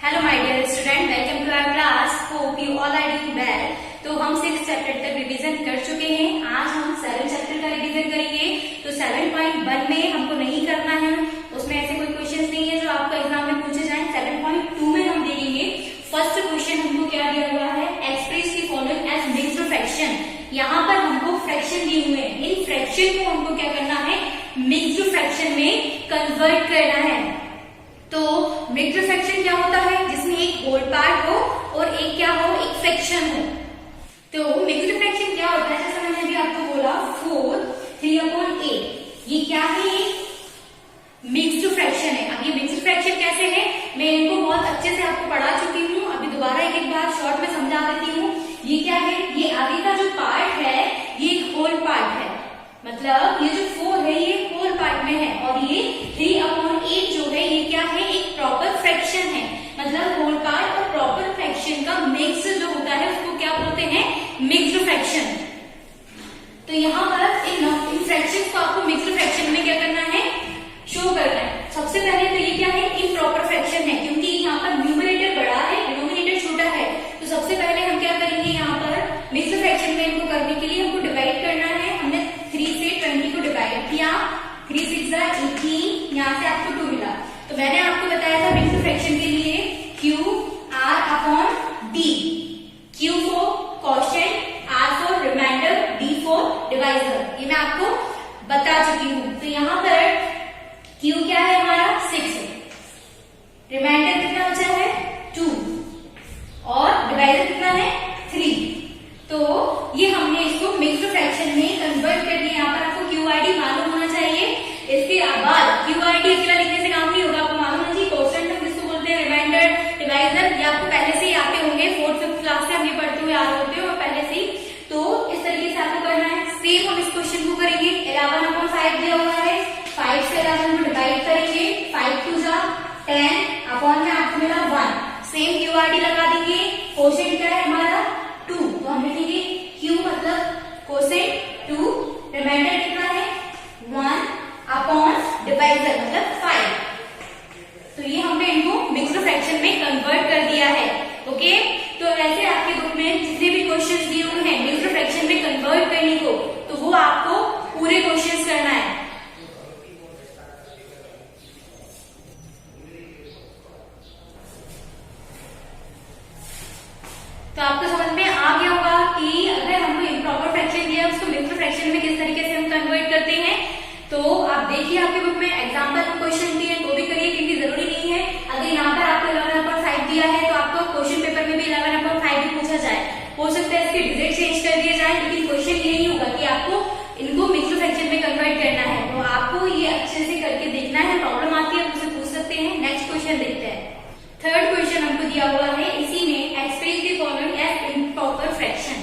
Hello my dear student, welcome to our class. Hope you all are doing well. तो हम 6 chapter तक revision कर चुके हैं। आज हम 7 चैप्टर का रिवीजन करेंगे। तो 7.1 में हमको नहीं करना है, उसमें ऐसे कोई क्वेश्चंस नहीं है जो आपको एग्जाम में पूछे जाएं। 7.2 में हम देखेंगे। फर्स्ट क्वेश्चन हमको क्या दिया हुआ है, express the following as mixed fraction. यहाँ पर हमको फ्रैक्शन दिए हुए हैं, इन फ्रैक्शन को हमको क्या करना है, मिक्स्ड फ्रैक्शन में कन्वर्ट करना है। तो मिक्स्ड फ्रैक्शन क्या होता है, जिसमें एक होल पार्ट हो और एक क्या हो, एक फ्रैक्शन हो। तो मिक्स्ड फ्रैक्शन क्या होता है, जैसा मैंने अभी आपको बोला 4 3/8, ये क्या है, मिक्स्ड फ्रैक्शन है। अब ये मिक्स्ड फ्रैक्शन कैसे है, मैं इनको बहुत अच्छे से आपको पढ़ा चुकी हूँ, अभी दोबारा एक बार शॉर्ट में समझा देती हूँ। ये क्या है, ये आगे का जो पार्ट है ये एक होल पार्ट है, मतलब ये जो 4 है ये होल पार्ट में है, और ये 3/8 जो है ये क्या है, एक प्रॉपर फ्रैक्शन है। मतलब होल पार्ट और प्रॉपर फ्रैक्शन का मिक्स जो होता है उसको क्या बोलते हैं, मिक्स्ड फ्रैक्शन। तो यहाँ पर इन फ्रैक्शन को आपको मिक्स्ड फ्रैक्शन में क्या करना है, शो करना है। सबसे पहले तो ये क्या है, इम्प्रॉपर फ्रैक्शन है, क्योंकि यहाँ पर न्यूमरेटर बड़ा है, डिनोमिनेटर छोटा है। तो सबसे पहले हम क्या करेंगे, यहाँ पर मिक्स्ड फ्रैक्शन में इनको करने के लिए हमको डिवाइड करना है। हमने 3 से 20 को डिवाइड किया, 3 6 18, यहाँ से आपको 2 मिला। तो मैंने आपको बताया था मिक्स्ड फ्रैक्शन के लिए QR/D, Q for quotient, R for remainder, D for divisor, ये मैं आपको बता चुकी हूँ। तो यहाँ पर Q क्या है हमारा 6, रिमाइंडर कितना बचा है 2, और डिवाइजर कितना है 3। तो ये हमने इसको मिक्स्ड फ्रैक्शन में कन्वर्ट कर दिया। यहाँ पर आपको QID मालूम होना चाहिए। इसके बाद QID अकेला लिखने से काम नहीं होगा, आपको मालूम होना चाहिए क्वोशिएंट हम जिसको बोलते हैं, रिमाइंडर, डिवाइजर, ये आपको पहले से ही आते होंगे, 4th 5th क्लास से हम ये पढ़ते हुए आ रहे होते हैं और पहले से ही। तो इस तरीके से आपको करना है। सेम हम इस क्वेश्चन को करेंगे। 11/5 दिया हुआ है, 5 से 11 को डिवाइड करेंगे, 5 2 10, अपॉन में आपको मिला 1। सेम QID लगा देंगे। क्वोशिएंट क्या है हमारा 2, तो हम लिखेंगे Q मतलब क्वोशिएंट 2, रिमाइंडर कितना है 1, अपॉन डिवाइजर मतलब 5। तो ये हमने इनको मिक्स्ड फ्रैक्शन में कन्वर्ट कर दिया है। ओके, तो ऐसे आपके बुक में जितने भी क्वेश्चंस दिए हुए हैं मिक्स्ड फ्रैक्शन में कन्वर्ट करने को, तो वो आपको पूरे क्वेश्चंस करना है। तो आपको समझ में आ गया होगा कि अगर हमको इम्प्रॉपर फ्रैक्शन दिया उसको मिक्स्ड फ्रैक्शन में किस तरीके से हम कन्वर्ट करते हैं। तो आप देखिए आपके बुक में एग्जाम्पल क्वेश्चन दिए तो भी करिए, क्योंकि जरूरी नहीं है अगर यहाँ पर आपको 11/5 दिया है तो आपको क्वेश्चन पेपर में भी 11/5 भी पूछा जाए। हो सकता है इसके डिजिट चेंज कर दिए जाए, लेकिन क्वेश्चन यही होगा कि आपको इनको मिक्स्ड फ्रैक्शन में कन्वर्ट करना है। तो आपको ये अच्छे से करके देखना है, प्रॉब्लम आती है मुझसे पूछ सकते हैं। नेक्स्ट क्वेश्चन देखते हैं। थर्ड क्वेश्चन हमको दिया हुआ है, इसी में express the following as improper fraction.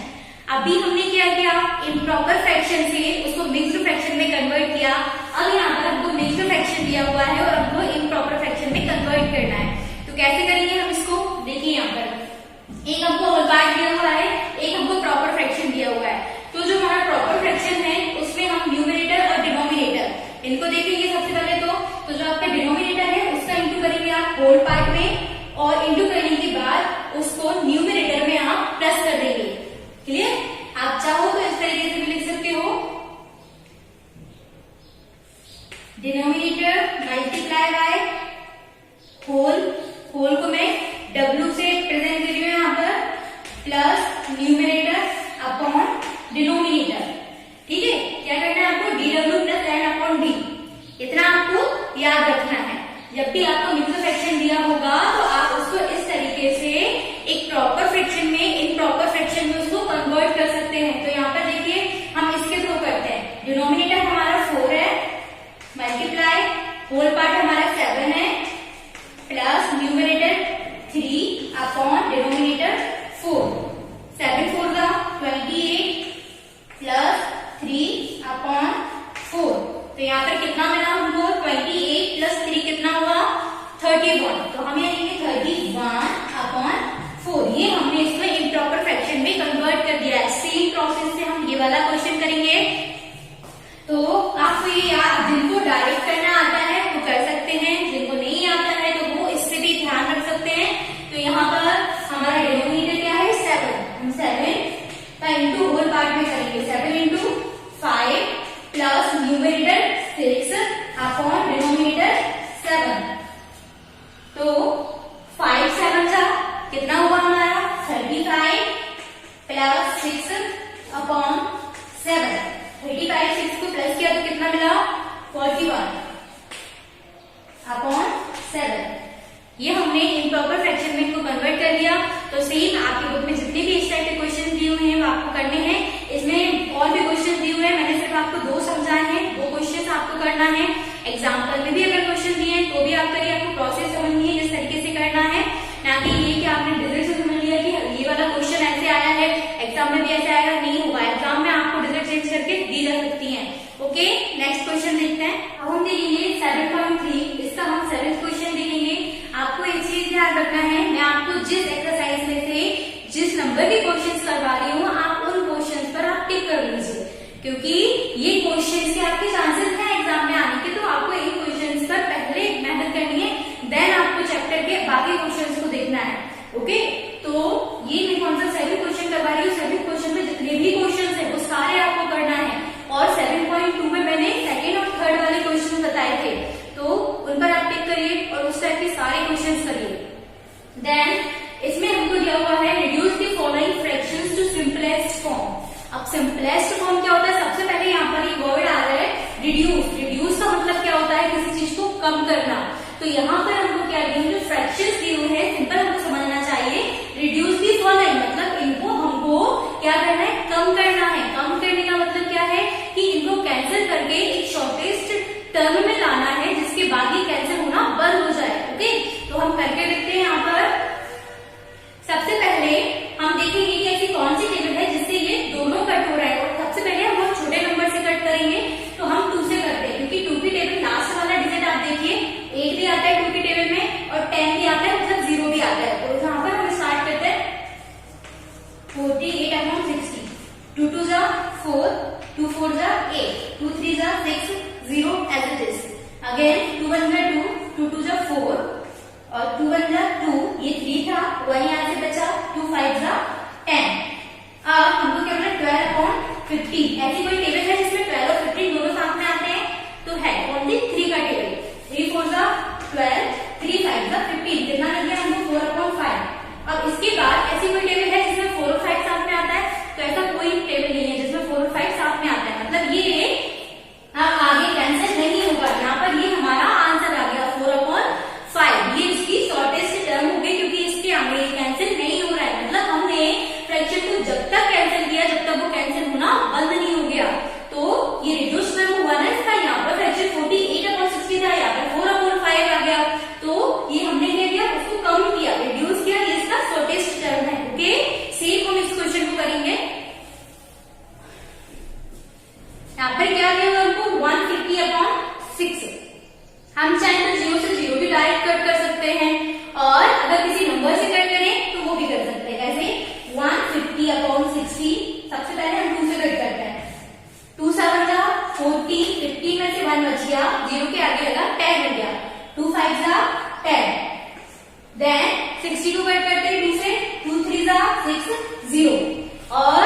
अभी हमने क्या किया, इम्प्रॉपर फ्रैक्शन से उसको मिक्स्ड फ्रैक्शन में कन्वर्ट किया। अब यहाँ पर हमको मिक्स्ड फ्रैक्शन दिया हुआ है और हमको इम्प्रॉपर फ्रैक्शन में कन्वर्ट करना है। तो कैसे करेंगे हम इसको, देखिए यहाँ पर एक हमको होल पार्ट दिया हुआ है, एक हमको प्रॉपर फ्रैक्शन दिया हुआ है। तो जो हमारा प्रॉपर फ्रैक्शन है उसमें हम न्यूमरेटर और डिनोमिनेटर इनको देखेंगे सबसे पहले। तो जो आपका डिनोमिनेटर है उसका इंटू करेंगे आप होल पार्ट में, और इंटू करने के बाद उसको न्यूमरेटर में आप प्लस कर देंगे। क्लियर, आप चाहो तो इस तरीके से भी लिख सकते हो, denominator multiply by whole, whole को मैं W से प्रेजेंट कर रही हूं यहाँ पर, प्लस न्यूमरेटर अपॉन डिनोमिनेटर। ठीक है, क्या करना है आपको, DW प्लस N/D, इतना आपको याद रखना है। जब भी आपको मिक्स्ड फ्रैक्शन दिया होगा तो आप उसको इस तरीके से एक प्रॉपर फ्रैक्शन में इम्प्रॉपर फ्रैक्शन में उसको कन्वर्ट कर सकते हैं। तो यहाँ पर देखिए हम इसके थ्रू करते हैं। डिनोमिनेटर हमारा 4 है, मल्टीप्लाई होल पार्ट हमारा 7 है, plus numerator 3 upon denominator 4, 7 4 28 plus 3 upon 4। तो यहाँ पर कितना मिला हमको, 28 प्लस 3 कितना हुआ 31। तो हम यहाँ लिखेंगे 31/4। ये हमने इसमें इम्प्रॉपर फ्रैक्शन में कन्वर्ट कर दिया है। सेम प्रोसेस से हम ये वाला क्वेश्चन करेंगे। तो आपको ये याद, जिनको डायरेक्ट करना आता है वो कर सकते हैं। हमने इम्प्रॉपर फ्रैक्शन में इनको कन्वर्ट कर दिया। तो सेम आपकी बुक में जितने भी इस टाइप के क्वेश्चन दिए हुए हैं वो आपको करने हैं। इसमें और भी क्वेश्चन दिए हुए हैं, मैंने सिर्फ आपको 2 समझाए हैं, वो क्वेश्चन आपको करना है। एग्जाम्पल में भी अगर क्वेश्चन दिए हैं तो भी आप करिए, आपको प्रोसेस समझनी है, इस तरीके से करना है, ना कि ये कि आपने डिजिट से समझ लिया कि ये वाला क्वेश्चन ऐसे आया है, एग्जाम में भी ऐसे आएगा, नहीं होगा। एग्जाम में आपको डिजिट चेंज करके दी जा सकती है। ओके, नेक्स्ट क्वेश्चन देखते हैं। अब हम देखेंगे 7.3, इसका हम 7th क्वेश्चन देखेंगे। आपको एक चीज ध्यान रखना है, मैं आपको जिस एक्सरसाइज में से जिस नंबर के क्वेश्चंस करवा रही हूँ, आप उन क्वेश्चंस पर आप टिक कर लीजिए, क्योंकि ये क्वेश्चंस के आपके चांसेस हैं एग्जाम में आने के। तो आपको इन क्वेश्चंस पर पहले मेहनत करनी है, देन आपको चैप्टर के बाकी क्वेश्चंस को देखना है। ओके, तो ये मैं कौन सा 7 क्वेश्चन करवा रही हूँ, 7 क्वेश्चन में जितने भी क्वेश्चन है वो सारे आपको करना है। और 7.2 में मैंने सेकेंड और थर्ड वाले क्वेश्चन बताए थे, तो उन पर आप टिक करिए और उस टाइप के सारे क्वेश्चन करिए। देन इसमें हमको दिया हुआ है reduce the following fractions to simplest form. अब सिंपलेस्ट फॉर्म क्या होता है, सबसे पहले यहाँ पर ये वर्ड आ रहा है रिड्यूस। रिड्यूस का मतलब क्या होता है, किसी चीज को कम करना। तो यहाँ पर हमको क्या दिए, जो फ्रैक्शंस दिए हुए हैं, सिंपल हमको समझना चाहिए। रिड्यूस द फॉलोइंग मतलब इनको हमको क्या करना है, कम करना है। कम करने का मतलब क्या है कि इनको कैंसिल करके एक शॉर्टेस्ट टर्म में लाना है, जिसके बाद ही कैंसिल होना बंद हो जाए। ओके, तो हम करके देखते हैं। यहाँ पर सबसे पहले हम देखेंगे कि ऐसी कौन सी टेबल है जिससे ये दोनों कट हो रहा है। और सबसे पहले हम बहुत छोटे नंबर से कट करेंगे, तो हम 2 से करते हैं, क्योंकि 2 की टेबल लास्ट वाला डिजिट आप देखिए 8 भी आता है 2 की टेबल में, और 10 भी आता है, मतलब 0 भी आता है। तो यहाँ पर हम स्टार्ट करते हैं 48/60। 2 2 जा 4, 2 4 जा 8, 2 3 जा 6, 0 as it is। अगेन 2 1 जा 2, 2 2 जा 4 और 2 1 जा 2, ये 3 था, 1 यहाँ से बचा, 2 5 जा 10। अब हमको क्या बोला, 12/15। ऐसी कोई टेबल है जिसमें 12 और 15 दोनों साथ में आते हैं, तो है ओनली 3 का टेबल। 3 4 जा 12, 3 5 जा 15, कितना लग गया हमको 4/5। अब इसके बाद ऐसी कोई टेबल है जिसमें 4 और 5 साथ में आता है, तो ऐसा कोई टेबल नहीं है जिसमें 4 और 5 साथ में आता है, मतलब ये आगे कैंसिल नहीं होगा। यहाँ पर ये हमारा आंसर आ गया 4/5। ये इसकी शॉर्टेस्ट टर्म हो गई, क्योंकि इसके आगे ये कैंसिल नहीं हो रहा है। मतलब हमने फ्रैक्शन को जब तक कैंसिल किया जब तक वो कैंसिल होना बंद नहीं हो गया। तो ये रिड्यूस टर्म हुआ ना इसका, यहाँ पर फ्रैक्शन 48/60 था, यहाँ पर 4/5 आ गया। तो ये हमने क्या किया, उसको कम किया, रिड्यूस किया, ये इसका शॉर्टेस्ट टर्म है। ओके, सेम हम इस क्वेश्चन को करेंगे। यहाँ पर क्या दिया हमको 150/6। हम चाहे तो 0 से 0 भी डायरेक्ट कट कर सकते हैं, और अगर किसी नंबर से कट करें तो वो भी कर सकते हैं। ऐसे 150/60, सबसे पहले हम 2 से कट करते हैं। 2 7 जा 14, 15 में से 1 बच गया, 0 के आगे लगा 10 हो गया, 2 5 जा 10। देन 62 कट करते हैं 2 से, 2 3 जा 6, 0। और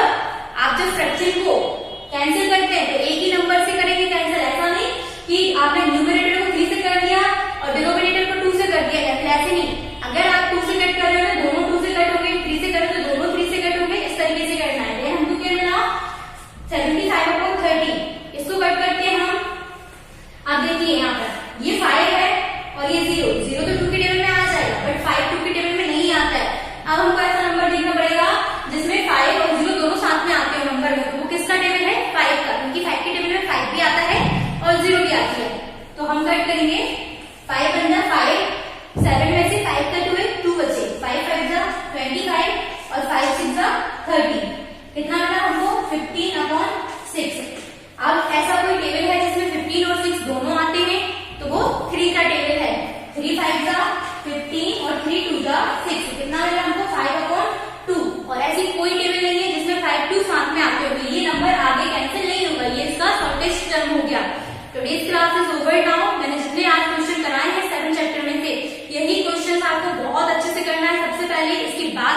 आप जब फ्रैक्शन को कैंसिल करते हैं तो एक ही नंबर से करेंगे कैंसिल, ऐसा नहीं कि आपने न्यूमरेटर को 3 से कर दिया और डिनोमिनेटर को 2 से कर दिया, ऐसे नहीं। अगर आप 2 से कट कर रहे हो तो दोनों 2 से कट होंगे, 3 से कर रहे हो तो दोनों 3 से कट होंगे, इस तरीके से करना है। हमको क्या मिला 75/30। इसको कट करते हैं हम। अब देखिए यहाँ पर ये 5 है और ये 0, 0 तो 2 की टेबल में आ जाएगा, बट 5 2 की टेबल में नहीं आता है। अब हमको ऐसा नंबर देखना पड़ेगा जिसमें 5 और 0 दोनों साथ में आते हो नंबर में। वो किसका टेबल है, 5 का, क्योंकि 5 की टेबल में 5 भी आता है और 0 भी आती है। तो हम कट करेंगे 5 1 जा 5, 7 में से 5 कट हुए, 2 बचे, 5 5 जा 25 और 5 6 जा 30। कितना मिला हमको 15/6। अब ऐसा कोई टेबल है जिसमें 15 और 6 दोनों आते हैं, तो वो 3 का टेबल है। 3 5 जा 15 और 3 2 जा 6, कितना मिला हमको 5/2। और ऐसी कोई टेबल नहीं है जिसमें 5 2 साथ में आते होंगे, ये नंबर आगे कैंसिल नहीं होगा, ये इसका शॉर्टेस्ट टर्म हो गया। Today's class is over now. मैंने जितने आज क्वेश्चन कराए हैं 7 चैप्टर में से, यही क्वेश्चन आपको बहुत अच्छे से करना है सबसे पहले, इसके बाद